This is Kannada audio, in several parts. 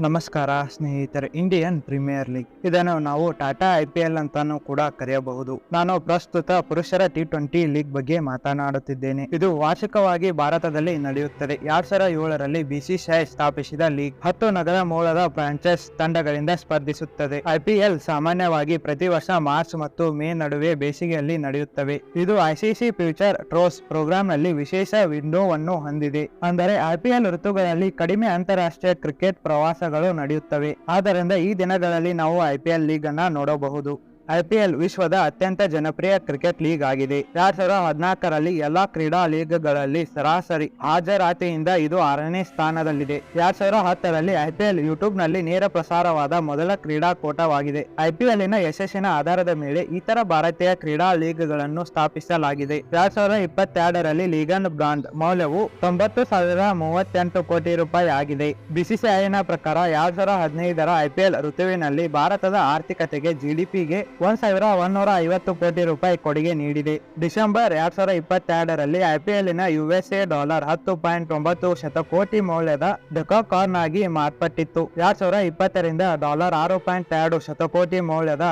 ನಮಸ್ಕಾರ ಸ್ನೇಹಿತರೆ. ಇಂಡಿಯನ್ ಪ್ರೀಮಿಯರ್ ಲೀಗ್ ಇದನ್ನು ನಾವು ಟಾಟಾ IPL ಅಂತಾನೂ ಕೂಡ ಕರೆಯಬಹುದು. ನಾನು ಪ್ರಸ್ತುತ ಪುರುಷರ T20 ಲೀಗ್ ಬಗ್ಗೆ ಮಾತನಾಡುತ್ತಿದ್ದೇನೆ. ಇದು ವಾರ್ಷಿಕವಾಗಿ ಭಾರತದಲ್ಲಿ ನಡೆಯುತ್ತದೆ. 2007ರಲ್ಲಿ BCCI ಸ್ಥಾಪಿಸಿದ ಲೀಗ್ 10 ನಗರ ಮೂಲದ ಫ್ರಾಂಚೈಸ್ ತಂಡಗಳಿಂದ ಸ್ಪರ್ಧಿಸುತ್ತದೆ. IPL ಸಾಮಾನ್ಯವಾಗಿ ಪ್ರತಿ ವರ್ಷ ಮಾರ್ಚ್ ಮತ್ತು ಮೇ ನಡುವೆ ಬೇಸಿಗೆಯಲ್ಲಿ ನಡೆಯುತ್ತವೆ. ಇದು ICC ಫ್ಯೂಚರ್ ಟ್ರೋಸ್ ಪ್ರೋಗ್ರಾಂನಲ್ಲಿ ವಿಶೇಷ ವಿಂಡೋವನ್ನು ಹೊಂದಿದೆ. ಅಂದರೆ IPL ಋತುಗಳಲ್ಲಿ ಕಡಿಮೆ ಅಂತಾರಾಷ್ಟ್ರೀಯ ಕ್ರಿಕೆಟ್ ಪ್ರವಾಸಗಳು ನಡೆಯುತ್ತವೆ. ಆದ್ದರಿಂದ ಈ ದಿನಗಳಲ್ಲಿ ನಾವು IPL ಲೀಗ್ ಅನ್ನ ನೋಡಬಹುದು. IPL ವಿಶ್ವದ ಅತ್ಯಂತ ಜನಪ್ರಿಯ ಕ್ರಿಕೆಟ್ ಲೀಗ್ ಆಗಿದೆ. 2014ರಲ್ಲಿ ಎಲ್ಲಾ ಕ್ರೀಡಾ ಲೀಗ್ಗಳಲ್ಲಿ ಸರಾಸರಿ ಹಾಜರಾತಿಯಿಂದ ಇದು 6ನೇ ಸ್ಥಾನದಲ್ಲಿದೆ. 2010ರಲ್ಲಿ IPL ಯೂಟ್ಯೂಬ್ ನಲ್ಲಿ ನೇರ ಪ್ರಸಾರವಾದ ಮೊದಲ ಕ್ರೀಡಾಕೂಟವಾಗಿದೆ. IPLನ ಯಶಸ್ಸಿನ ಆಧಾರದ ಮೇಲೆ ಇತರ ಭಾರತೀಯ ಕ್ರೀಡಾ ಲೀಗ್ಗಳನ್ನು ಸ್ಥಾಪಿಸಲಾಗಿದೆ. 2022ರಲ್ಲಿ ಲೀಗನ್ ಬ್ರಾಂಡ್ ಮೌಲ್ಯವು 90,038 ಕೋಟಿ ರೂಪಾಯಿ ಆಗಿದೆ. BCCIನ ಪ್ರಕಾರ 2015ರ IPL ಋತುವಿನಲ್ಲಿ ಭಾರತದ ಆರ್ಥಿಕತೆಗೆ GDPಗೆ 1,150 ಕೋಟಿ ರೂಪಾಯಿ ಕೊಡುಗೆ ನೀಡಿದೆ. ಡಿಸೆಂಬರ್ 2022ರಲ್ಲಿ IPLನ USA $10.9 ಶತಕೋಟಿ ಮೌಲ್ಯದ ಡೆಕಾಕಾರ್ನ್ ಆಗಿ ಮಾರ್ಪಟ್ಟಿತ್ತು. 2020ರಿಂದ $6.2 ಶತಕೋಟಿ ಮೌಲ್ಯದ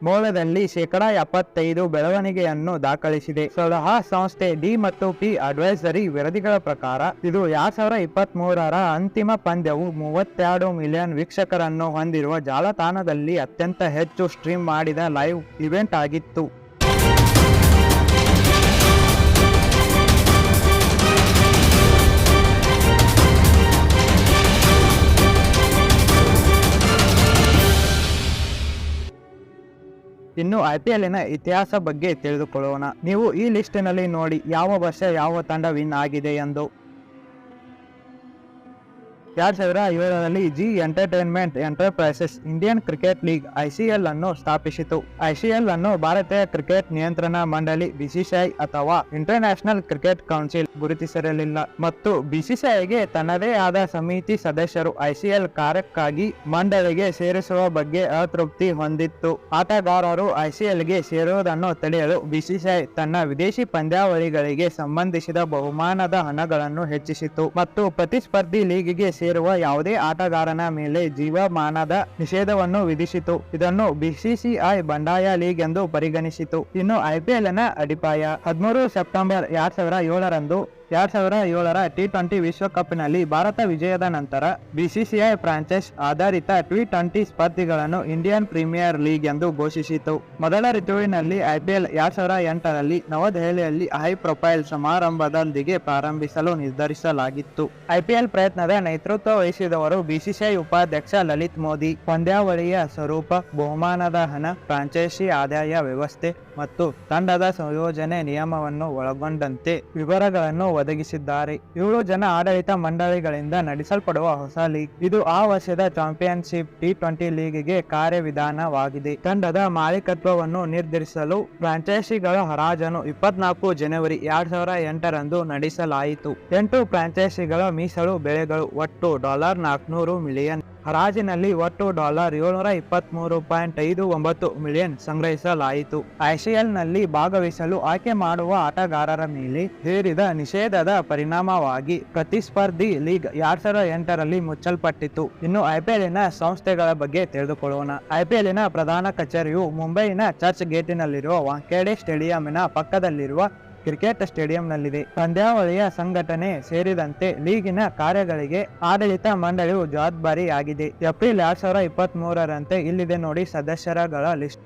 ಮೌಲ್ಯದಲ್ಲಿ ಶೇಕಡಾ 75 ಬೆಳವಣಿಗೆಯನ್ನು ದಾಖಲಿಸಿದೆ. ಸಲಹಾ ಸಂಸ್ಥೆ ಡಿ ಮತ್ತು ಪಿ ಅಡ್ವೈಸರಿ ವರದಿಗಳ ಪ್ರಕಾರ ಇದು 2023ರ ಅಂತಿಮ ಪಂದ್ಯವು 32 ಮಿಲಿಯನ್ ವೀಕ್ಷಕರನ್ನು ಹೊಂದಿರುವ ಜಾಲತಾಣದಲ್ಲಿ ಅತ್ಯಂತ ಹೆಚ್ಚು ಸ್ಟ್ರೀಮ್ ಮಾಡಿದ ಲೈವ್ ಇವೆಂಟ್ ಆಗಿತ್ತು. ಇನ್ನು IPLನ ಇತಿಹಾಸ ಬಗ್ಗೆ ತಿಳಿದುಕೊಳ್ಳೋಣ. ನೀವು ಈ ಲಿಸ್ಟಿನಲ್ಲಿ ನೋಡಿ ಯಾವ ವರ್ಷ ಯಾವ ತಂಡ ವಿನ್ ಆಗಿದೆ ಎಂದು. 2007ರಲ್ಲಿ Zee entertainment enterprises Indian cricket league ICL ಅನ್ನು ಸ್ಥಾಪಿಸಿತು. ICL ಅನ್ನು ಭಾರತೀಯ ಕ್ರಿಕೆಟ್ ನಿಯಂತ್ರಣ ಮಂಡಳಿ BCCI ಅಥವಾ ಇಂಟರ್ನ್ಯಾಷನಲ್ ಕ್ರಿಕೆಟ್ ಕೌನ್ಸಿಲ್ ಗುರುತಿಸಿರಲಿಲ್ಲ ಮತ್ತು BCCIಗೆ ತನ್ನದೇ ಆದ ಸಮಿತಿ ಸದಸ್ಯರು ICL ಕಾರ್ಯಕ್ಕಾಗಿ ಮಂಡಳಿಗೆ ಸೇರಿಸುವ ಬಗ್ಗೆ ಅತೃಪ್ತಿ ಹೊಂದಿತ್ತು. ಆಟಗಾರರು ICLಗೆ ಸೇರುವುದನ್ನು ತಡೆಯಲು BCCI ತನ್ನ ವಿದೇಶಿ ಪಂದ್ಯಾವಳಿಗಳಿಗೆ ಸಂಬಂಧಿಸಿದ ಬಹುಮಾನದ ಹಣಗಳನ್ನು ಹೆಚ್ಚಿಸಿತು ಮತ್ತು ಪ್ರತಿಸ್ಪರ್ಧಿ ಲೀಗಿಗೆ ಸೇರುವ ಯಾವುದೇ ಆಟಗಾರನ ಮೇಲೆ ಜೀವಮಾನದ ನಿಷೇಧವನ್ನು ವಿಧಿಸಿತು. ಇದನ್ನು BCCI ಬಂಡಾಯ ಲೀಗ್ ಎಂದು ಪರಿಗಣಿಸಿತು. ಇನ್ನು IPLನ ಅಡಿಪಾಯ 13 ಸೆಪ್ಟೆಂಬರ್ 2007ರಂದು 2007ರ T20 ವಿಶ್ವಕಪ್ನಲ್ಲಿ ಭಾರತ ವಿಜಯದ ನಂತರ BCCI ಫ್ರಾಂಚೈಸ್ ಆಧಾರಿತ T20 ಸ್ಪರ್ಧೆಗಳನ್ನು ಇಂಡಿಯನ್ ಪ್ರೀಮಿಯರ್ ಲೀಗ್ ಎಂದು ಘೋಷಿಸಿತು. ಮೊದಲ ಋತುವಿನಲ್ಲಿ IPL 2008ರಲ್ಲಿ ನವದೆಹಲಿಯಲ್ಲಿ ಹೈ ಪ್ರೊಫೈಲ್ ಸಮಾರಂಭದೊಂದಿಗೆ ಪ್ರಾರಂಭಿಸಲು ನಿರ್ಧರಿಸಲಾಗಿತ್ತು. IPL ಪ್ರಯತ್ನದ ನೇತೃತ್ವ ವಹಿಸಿದವರು BCCI ಉಪಾಧ್ಯಕ್ಷ ಲಲಿತ್ ಮೋದಿ. ಪಂದ್ಯಾವಳಿಯ ಸ್ವರೂಪ, ಬಹುಮಾನದ ಹಣ, ಫ್ರಾಂಚೈಸಿ ಆದಾಯ ವ್ಯವಸ್ಥೆ ಮತ್ತು ತಂಡದ ಸಂಯೋಜನೆ ನಿಯಮವನ್ನು ಒಳಗೊಂಡಂತೆ ವಿವರಗಳನ್ನು ಒದಗಿಸಿದ್ದಾರೆ. 7 ಜನ ಆಡಳಿತ ಮಂಡಳಿಗಳಿಂದ ನಡೆಸಲ್ಪಡುವ ಹೊಸ ಲೀಗ್ ಇದು ಆ ವರ್ಷದ ಚಾಂಪಿಯನ್ಶಿಪ್ T20 ಲೀಗ್ಗೆ ಕಾರ್ಯವಿಧಾನವಾಗಿದೆ. ತಂಡದ ಮಾಲೀಕತ್ವವನ್ನು ನಿರ್ಧರಿಸಲು ಫ್ರಾಂಚೈಸಿಗಳ ಹರಾಜನ್ನು 24 ಜನವರಿ 2008ರಂದು ನಡೆಸಲಾಯಿತು. 8 ಫ್ರಾಂಚೈಸಿಗಳ ಮೀಸಲು ಬೆಲೆಗಳು ಒಟ್ಟು $400 ಮಿಲಿಯನ್. ಹರಾಜಿನಲ್ಲಿ ಒಟ್ಟು $723.59 ಮಿಲಿಯನ್ ಸಂಗ್ರಹಿಸಲಾಯಿತು. ICLನಲ್ಲಿ ಭಾಗವಹಿಸಲು ಆಯ್ಕೆ ಮಾಡುವ ಆಟಗಾರರ ಮೇಲೆ ಹೇರಿದ ನಿಷೇಧದ ಪರಿಣಾಮವಾಗಿ ಪ್ರತಿಸ್ಪರ್ಧಿ ಲೀಗ್ 2008ರಲ್ಲಿ ಮುಚ್ಚಲ್ಪಟ್ಟಿತು. ಇನ್ನು IPLನ ಸಂಸ್ಥೆಗಳ ಬಗ್ಗೆ ತಿಳಿದುಕೊಳ್ಳೋಣ. IPLನ ಪ್ರಧಾನ ಕಚೇರಿಯು ಮುಂಬೈನ ಚರ್ಚ್ ಗೇಟಿನಲ್ಲಿರುವ ವಾಂಖೇಡೆ ಸ್ಟೇಡಿಯಂನ ಪಕ್ಕದಲ್ಲಿರುವ ಕ್ರಿಕೆಟ್ ಸ್ಟೇಡಿಯಂನಲ್ಲಿದೆ. ಪಂದ್ಯಾವಳಿಯ ಸಂಘಟನೆ ಸೇರಿದಂತೆ ಲೀಗಿನ ಕಾರ್ಯಗಳಿಗೆ ಆಡಳಿತ ಮಂಡಳಿಯು ಜವಾಬ್ದಾರಿಯಾಗಿದೆ. ಏಪ್ರಿಲ್ 2023ರಂತೆ ಇಲ್ಲಿದೆ ನೋಡಿ ಸದಸ್ಯರುಗಳ ಲಿಸ್ಟ್.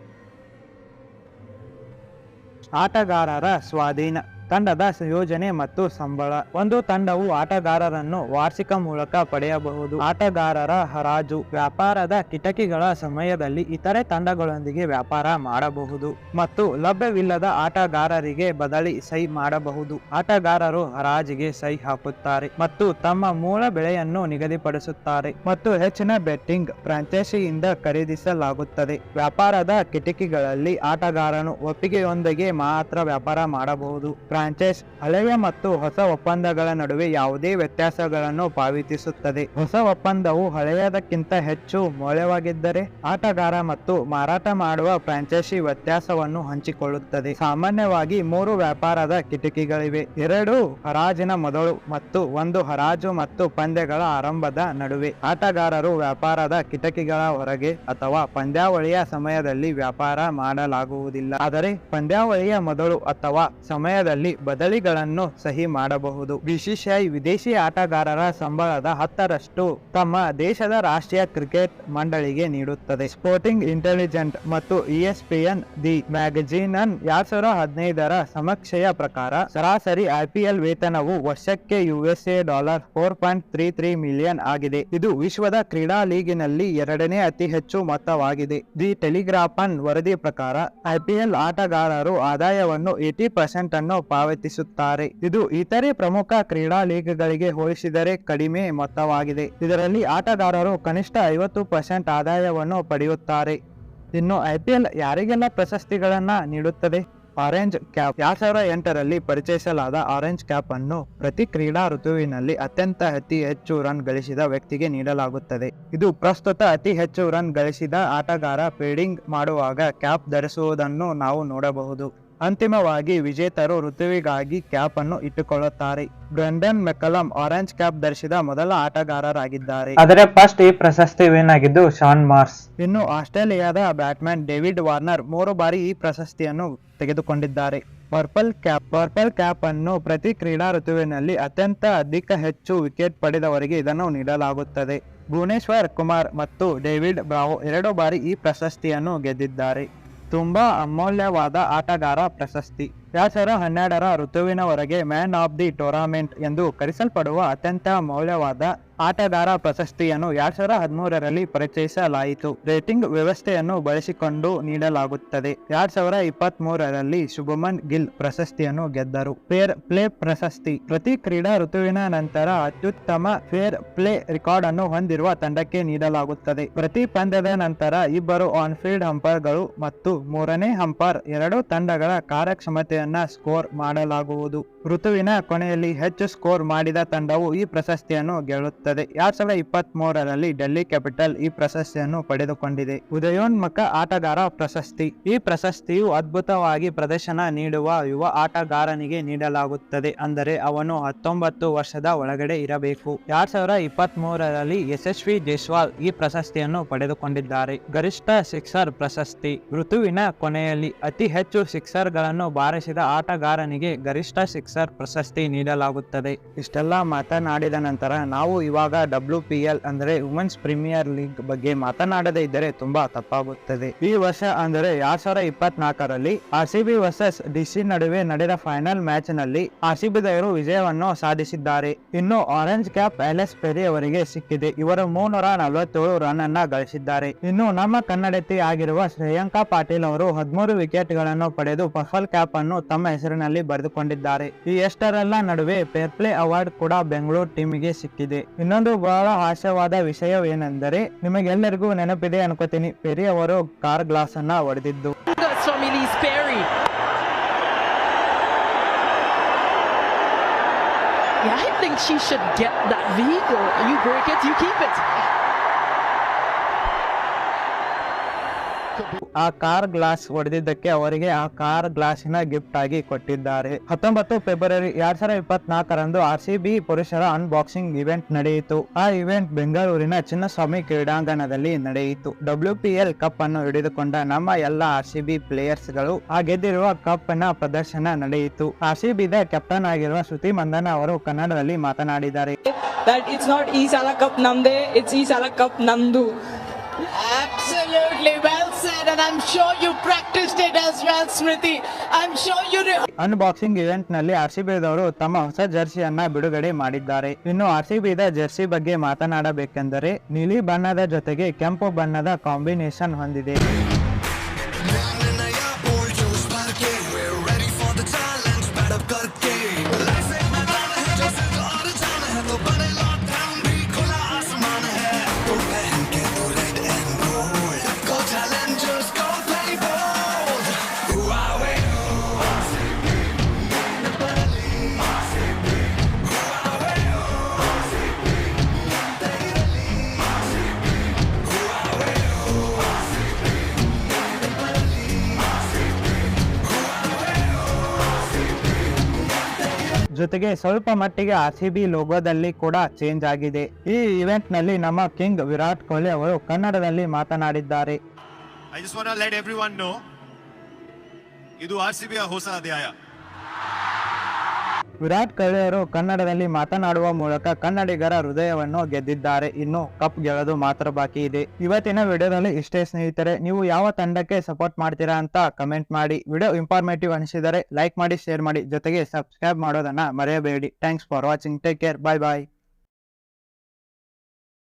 ಆಟಗಾರರ ಸ್ವಾಧೀನ, ತಂಡದ ಸಂಯೋಜನೆ ಮತ್ತು ಸಂಬಳ. ಒಂದು ತಂಡವು ಆಟಗಾರರನ್ನು ವಾರ್ಷಿಕ ಮೂಲಕ ಪಡೆಯಬಹುದು. ಆಟಗಾರರ ಹರಾಜು, ವ್ಯಾಪಾರದ ಕಿಟಕಿಗಳ ಸಮಯದಲ್ಲಿ ಇತರೆ ತಂಡಗಳೊಂದಿಗೆ ವ್ಯಾಪಾರ ಮಾಡಬಹುದು ಮತ್ತು ಲಭ್ಯವಿಲ್ಲದ ಆಟಗಾರರಿಗೆ ಬದಲಿ ಸಹಿ ಮಾಡಬಹುದು. ಆಟಗಾರರು ಹರಾಜಿಗೆ ಸಹಿ ಹಾಕುತ್ತಾರೆ ಮತ್ತು ತಮ್ಮ ಮೂಲ ಬೆಲೆಯನ್ನು ನಿಗದಿಪಡಿಸುತ್ತಾರೆ ಮತ್ತು ಹೆಚ್ಚಿನ ಬೆಟ್ಟಿಂಗ್ ಫ್ರಾಂಚೈಸಿಯಿಂದ ಖರೀದಿಸಲಾಗುತ್ತದೆ. ವ್ಯಾಪಾರದ ಕಿಟಕಿಗಳಲ್ಲಿ ಆಟಗಾರನು ಒಪ್ಪಿಗೆಯೊಂದಿಗೆ ಮಾತ್ರ ವ್ಯಾಪಾರ ಮಾಡಬಹುದು. ಫ್ರಾಂಚೈಸ್ ಹಳೆಯ ಮತ್ತು ಹೊಸ ಒಪ್ಪಂದಗಳ ನಡುವೆ ಯಾವುದೇ ವ್ಯತ್ಯಾಸಗಳನ್ನು ಪಾವತಿಸುತ್ತದೆ. ಹೊಸ ಒಪ್ಪಂದವು ಹಳೆಯದಕ್ಕಿಂತ ಹೆಚ್ಚು ಮೌಲ್ಯವಾಗಿದ್ದರೆ ಆಟಗಾರ ಮತ್ತು ಮಾರಾಟ ಮಾಡುವ ಫ್ರಾಂಚೈಸಿ ವ್ಯತ್ಯಾಸವನ್ನು ಹಂಚಿಕೊಳ್ಳುತ್ತದೆ. ಸಾಮಾನ್ಯವಾಗಿ 3 ವ್ಯಾಪಾರದ ಕಿಟಕಿಗಳಿವೆ, 2 ಹರಾಜಿನ ಮೊದಲು ಮತ್ತು 1 ಹರಾಜು ಮತ್ತು ಪಂದ್ಯಗಳ ಆರಂಭದ ನಡುವೆ. ಆಟಗಾರರು ವ್ಯಾಪಾರದ ಕಿಟಕಿಗಳ ಹೊರಗೆ ಅಥವಾ ಪಂದ್ಯಾವಳಿಯ ಸಮಯದಲ್ಲಿ ವ್ಯಾಪಾರ ಮಾಡಲಾಗುವುದಿಲ್ಲ, ಆದರೆ ಪಂದ್ಯಾವಳಿಯ ಮೊದಲು ಅಥವಾ ಸಮಯದಲ್ಲಿ ಬದಲಿಗಳನ್ನು ಸಹಿ ಮಾಡಬಹುದು. ಬಿಸಿಸಿಐ ವಿದೇಶಿ ಆಟಗಾರರ ಸಂಬಳದ 10% ತಮ್ಮ ದೇಶದ ರಾಷ್ಟ್ರೀಯ ಕ್ರಿಕೆಟ್ ಮಂಡಳಿಗೆ ನೀಡುತ್ತದೆ. ಸ್ಪೋರ್ಟಿಂಗ್ ಇಂಟೆಲಿಜೆಂಟ್ ಮತ್ತು ESPN ದಿ ಮ್ಯಾಗಝೀನ್ 2015ರ ಸಮೀಕ್ಷೆಯ ಪ್ರಕಾರ ಸರಾಸರಿ IPL ವೇತನವು ವರ್ಷಕ್ಕೆ $4.33 ಮಿಲಿಯನ್ ಆಗಿದೆ. ಇದು ವಿಶ್ವದ ಕ್ರೀಡಾ ಲೀಗಿನಲ್ಲಿ 2ನೇ ಅತಿ ಹೆಚ್ಚು ಮೊತ್ತವಾಗಿದೆ. ದಿ ಟೆಲಿಗ್ರಾಫ್ ವರದಿ ಪ್ರಕಾರ IPL ಆಟಗಾರರು ಆದಾಯವನ್ನು 80% ಅನ್ನು ಪಾವತಿಸುತ್ತಾರೆ. ಇದು ಇತರೆ ಪ್ರಮುಖ ಕ್ರೀಡಾ ಲೀಗ್ಗಳಿಗೆ ಹೋಲಿಸಿದರೆ ಕಡಿಮೆ ಮೊತ್ತವಾಗಿದೆ. ಇದರಲ್ಲಿ ಆಟಗಾರರು ಕನಿಷ್ಠ 50% ಆದಾಯವನ್ನು ಪಡೆಯುತ್ತಾರೆ. ಇನ್ನು IPL ಯಾರಿಗೆಲ್ಲ ಪ್ರಶಸ್ತಿಗಳನ್ನ ನೀಡುತ್ತದೆ? ಆರೆಂಜ್ ಕ್ಯಾಪ್ 2008ರಲ್ಲಿ ಪರಿಚಯಿಸಲಾದ ಆರೆಂಜ್ ಕ್ಯಾಪ್ ಅನ್ನು ಪ್ರತಿ ಕ್ರೀಡಾ ಋತುವಿನಲ್ಲಿ ಅತಿ ಹೆಚ್ಚು ರನ್ ಗಳಿಸಿದ ವ್ಯಕ್ತಿಗೆ ನೀಡಲಾಗುತ್ತದೆ. ಇದು ಪ್ರಸ್ತುತ ಅತಿ ಹೆಚ್ಚು ರನ್ ಗಳಿಸಿದ ಆಟಗಾರ ಫೀಲ್ಡಿಂಗ್ ಮಾಡುವಾಗ ಕ್ಯಾಪ್ ಧರಿಸುವುದನ್ನು ನಾವು ನೋಡಬಹುದು. ಅಂತಿಮವಾಗಿ ವಿಜೇತರು ಋತುವಿಗಾಗಿ ಕ್ಯಾಪ್ ಅನ್ನು ಇಟ್ಟುಕೊಳ್ಳುತ್ತಾರೆ. ಬ್ರೆಂಡನ್ ಮೆಕಲಮ್ ಆರೆಂಜ್ ಕ್ಯಾಪ್ ಧರಿಸಿದ ಮೊದಲ ಆಟಗಾರರಾಗಿದ್ದಾರೆ. ಆದರೆ ಫಸ್ಟ್ ಈ ಪ್ರಶಸ್ತಿ ವಿನ್ ಆಗಿದ್ದು ಶಾನ್ ಮಾರ್ಸ್. ಇನ್ನು ಆಸ್ಟ್ರೇಲಿಯಾದ ಬ್ಯಾಟ್ಸ್ಮನ್ ಡೇವಿಡ್ ವಾರ್ನರ್ 3 ಬಾರಿ ಈ ಪ್ರಶಸ್ತಿಯನ್ನು ತೆಗೆದುಕೊಂಡಿದ್ದಾರೆ. ಪರ್ಪಲ್ ಕ್ಯಾಪ್ ಅನ್ನು ಪ್ರತಿ ಕ್ರೀಡಾ ಋತುವಿನಲ್ಲಿ ಅತ್ಯಂತ ಹೆಚ್ಚು ವಿಕೆಟ್ ಪಡೆದವರಿಗೆ ಇದನ್ನು ನೀಡಲಾಗುತ್ತದೆ. ಭುವನೇಶ್ವರ್ ಕುಮಾರ್ ಮತ್ತು ಡೇವಿಡ್ ಬ್ರಾವೋ 2 ಬಾರಿ ಈ ಪ್ರಶಸ್ತಿಯನ್ನು ಗೆದ್ದಿದ್ದಾರೆ. ತುಂಬಾ ಅಮೂಲ್ಯವಾದ ಆಟಗಾರ ಪ್ರಶಸ್ತಿ 2012ರ ಋತುವಿನವರೆಗೆ ಮ್ಯಾನ್ ಆಫ್ ದಿ ಟೂರ್ನಮೆಂಟ್ ಎಂದು ಕರೆಸಲ್ಪಡುವ ಅತ್ಯಂತ ಮೌಲ್ಯವಾದ ಆಟಗಾರ ಪ್ರಶಸ್ತಿಯನ್ನು 2013ರಲ್ಲಿ ಪರಿಚಯಿಸಲಾಯಿತು. ರೇಟಿಂಗ್ ವ್ಯವಸ್ಥೆಯನ್ನು ಬಳಸಿಕೊಂಡು ನೀಡಲಾಗುತ್ತದೆ. 2023ರಲ್ಲಿ ಶುಭಮನ್ ಗಿಲ್ ಪ್ರಶಸ್ತಿಯನ್ನು ಗೆದ್ದರು. ಫೇರ್ ಪ್ಲೇ ಪ್ರಶಸ್ತಿ ಪ್ರತಿ ಕ್ರೀಡಾ ಋತುವಿನ ನಂತರ ಅತ್ಯುತ್ತಮ ಫೇರ್ ಪ್ಲೇ ರೆಕಾರ್ಡ್ ಅನ್ನು ಹೊಂದಿರುವ ತಂಡಕ್ಕೆ ನೀಡಲಾಗುತ್ತದೆ. ಪ್ರತಿ ಪಂದ್ಯದ ನಂತರ 2 ಆನ್ ಫೀಲ್ಡ್ ಹಂಪರ್ಗಳು ಮತ್ತು 3ನೇ ಹಂಪರ್ 2 ತಂಡಗಳ ಕಾರ್ಯಕ್ಷಮತೆಯನ್ನ ಸ್ಕೋರ್ ಮಾಡಲಾಗುವುದು. ಋತುವಿನ ಕೊನೆಯಲ್ಲಿ ಹೆಚ್ಚು ಸ್ಕೋರ್ ಮಾಡಿದ ತಂಡವು ಈ ಪ್ರಶಸ್ತಿಯನ್ನು ಗೆಲ್ಲುತ್ತದೆ. 2023ರಲ್ಲಿ ಡೆಲ್ಲಿ ಕ್ಯಾಪಿಟಲ್ ಈ ಪ್ರಶಸ್ತಿಯನ್ನು ಪಡೆದುಕೊಂಡಿದೆ. ಉದಯೋನ್ಮುಖ ಆಟಗಾರ ಪ್ರಶಸ್ತಿ ಈ ಪ್ರಶಸ್ತಿಯು ಅದ್ಭುತವಾಗಿ ಪ್ರದರ್ಶನ ನೀಡುವ ಯುವ ಆಟಗಾರನಿಗೆ ನೀಡಲಾಗುತ್ತದೆ, ಅಂದರೆ ಅವನು 19 ವರ್ಷದ ಒಳಗಡೆ ಇರಬೇಕು. 2023ರಲ್ಲಿ ಯಶಸ್ವಿ ಜೈಸ್ವಾಲ್ ಈ ಪ್ರಶಸ್ತಿಯನ್ನು ಪಡೆದುಕೊಂಡಿದ್ದಾರೆ. ಗರಿಷ್ಠ ಸಿಕ್ಸರ್ ಪ್ರಶಸ್ತಿ ಋತುವಿನ ಕೊನೆಯಲ್ಲಿ ಅತಿ ಹೆಚ್ಚು ಸಿಕ್ಸರ್ ಗಳನ್ನು ಬಾರಿಸಿದ ಆಟಗಾರನಿಗೆ ಗರಿಷ್ಠ ಸಿಕ್ಸರ್ ಪ್ರಶಸ್ತಿ ನೀಡಲಾಗುತ್ತದೆ. ಇಷ್ಟೆಲ್ಲ ಮಾತನಾಡಿದ ನಂತರ ನಾವು ಇವಾಗ WPL ಅಂದರೆ ವುಮೆನ್ಸ್ ಪ್ರೀಮಿಯರ್ ಲೀಗ್ ಬಗ್ಗೆ ಮಾತನಾಡದೇ ಇದ್ದರೆ ತುಂಬಾ ತಪ್ಪಾಗುತ್ತದೆ. ಈ ವರ್ಷ ಅಂದರೆ 2024ರಲ್ಲಿ RCB ವರ್ಸಸ್ DC ನಡುವೆ ನಡೆದ ಫೈನಲ್ ಮ್ಯಾಚ್ ನಲ್ಲಿ RCBದವರು ವಿಜಯವನ್ನು ಸಾಧಿಸಿದ್ದಾರೆ. ಇನ್ನು ಆರೆಂಜ್ ಕ್ಯಾಪ್ ಎಲ್ಎಸ್ ಪೆರಿ ಅವರಿಗೆ ಸಿಕ್ಕಿದೆ. ಇವರು 347 ರನ್ ಅನ್ನ ಗಳಿಸಿದ್ದಾರೆ. ಇನ್ನು ನಮ್ಮ ಕನ್ನಡತಿ ಆಗಿರುವ ಶ್ರೇಯಾಂಕಾ ಪಾಟೀಲ್ ಅವರು 13 ವಿಕೆಟ್ ಗಳನ್ನು ಪಡೆದು ಪರ್ಪಲ್ ಕ್ಯಾಪ್ ಅನ್ನು ತಮ್ಮ ಹೆಸರಿನಲ್ಲಿ ಬರೆದುಕೊಂಡಿದ್ದಾರೆ. ಈ ಎಷ್ಟರೆಲ್ಲ ನಡುವೆ ಫೇರ್ ಪ್ಲೇ ಅವಾರ್ಡ್ ಕೂಡ ಬೆಂಗಳೂರು ಟೀಮಿಗೆ ಸಿಕ್ಕಿದೆ. ಇನ್ನೊಂದು ಬಹಳ ಹಾಸ್ಯವಾದ ವಿಷಯವೇನೆಂದರೆ ನಿಮಗೆಲ್ಲರಿಗೂ ನೆನಪಿದೆ ಅನ್ಕೋತೀನಿ, ಪೆರಿ ಅವರು ಕಾರ್ ಗ್ಲಾಸ್ ಅನ್ನ ಹೊಡೆದಿದ್ದು. Yeah, I think she should get that vehicle. You break it, you keep it. ಆ ಕಾರ್ ಗ್ಲಾಸ್ ಹೊಡೆದಿದ್ದಕ್ಕೆ ಅವರಿಗೆ ಆ ಕಾರ್ ಗ್ಲಾಸಿನ ಗಿಫ್ಟ್ ಆಗಿ ಕೊಟ್ಟಿದ್ದಾರೆ. 19 ಫೆಬ್ರವರಿ 2024ರಂದು RCB ಪುರುಷರ ಅನ್ಬಾಕ್ಸಿಂಗ್ ಇವೆಂಟ್ ನಡೆಯಿತು. ಆ ಇವೆಂಟ್ ಬೆಂಗಳೂರಿನ ಚಿನ್ನಸ್ವಾಮಿ ಕ್ರೀಡಾಂಗಣದಲ್ಲಿ ನಡೆಯಿತು. WPL ಕಪ್ ಅನ್ನು ಹಿಡಿದುಕೊಂಡ ನಮ್ಮ ಎಲ್ಲ RCB ಪ್ಲೇಯರ್ಸ್ ಗಳು ಆ ಗೆದ್ದಿರುವ ಕಪ್ ನ ಪ್ರದರ್ಶನ ನಡೆಯಿತು. RCBದ ಕ್ಯಾಪ್ಟನ್ ಆಗಿರುವ ಶ್ರುತಿ ಮಂದನ ಅವರು ಕನ್ನಡದಲ್ಲಿ ಮಾತನಾಡಿದ್ದಾರೆ. It's not ಈ ಸಲ ಕಪ್ ನಮ್ದೇ, it's ಈ ಸಲ ಕಪ್ ನಮ್ದು. Absolutely well said, and I'm sure you practiced it as well, Smriti. I'm sure you unboxing event ನಲ್ಲಿ RCBದವರು ತಮ್ಮ ಹೊಸ ಜರ್ಸಿಯನ್ನ ಬಿಡುಗಡೆ ಮಾಡಿದ್ದಾರೆ. ಇನ್ನು RCBದ ಜರ್ಸಿ ಬಗ್ಗೆ ಮಾತನಾಡಬೇಕೆಂದರೆ ನೀಲಿ ಬಣ್ಣದ ಜೊತೆಗೆ ಕೆಂಪು ಬಣ್ಣದ ಕಾಂಬಿನೇಷನ್ ಹೊಂದಿದೆ. ಜೊತೆಗೆ ಸ್ವಲ್ಪ ಮಟ್ಟಿಗೆ RCB ಲೋಗೋದಲ್ಲಿ ಕೂಡ ಚೇಂಜ್ ಆಗಿದೆ. ಈ ಇವೆಂಟ್ ನಲ್ಲಿ ನಮ್ಮ ಕಿಂಗ್ ವಿರಾಟ್ ಕೊಹ್ಲಿ ಅವರು ಕನ್ನಡದಲ್ಲಿ ಮಾತನಾಡಿದ್ದಾರೆ. I just want to let everyone know, ಇದು RCB ಹೊಸ ಅಧ್ಯಾಯ. ವಿರಾಟ್ ಕೊಹ್ಲಿ ಅವರು ಕನ್ನಡದಲ್ಲಿ ಮಾತನಾಡುವ ಮೂಲಕ ಕನ್ನಡಿಗರ ಹೃದಯವನ್ನು ಗೆದ್ದಿದ್ದಾರೆ. ಇನ್ನು ಕಪ್ ಗೆಲ್ಲೋದು ಮಾತ್ರ ಬಾಕಿ ಇದೆ. ಇವತ್ತಿನ ವಿಡಿಯೋದಲ್ಲಿ ಇಷ್ಟೇ ಸ್ನೇಹಿತರೆ. ನೀವು ಯಾವ ತಂಡಕ್ಕೆ ಸಪೋರ್ಟ್ ಮಾಡ್ತೀರಾ ಅಂತ ಕಮೆಂಟ್ ಮಾಡಿ. ವಿಡಿಯೋ ಇನ್ಫಾರ್ಮೇಟಿವ್ ಅನಿಸಿದರೆ ಲೈಕ್ ಮಾಡಿ, ಶೇರ್ ಮಾಡಿ, ಜೊತೆಗೆ ಸಬ್ಸ್ಕ್ರೈಬ್ ಮಾಡೋದನ್ನ ಮರೆಯಬೇಡಿ. Thanks for watching. Take care. Bye bye.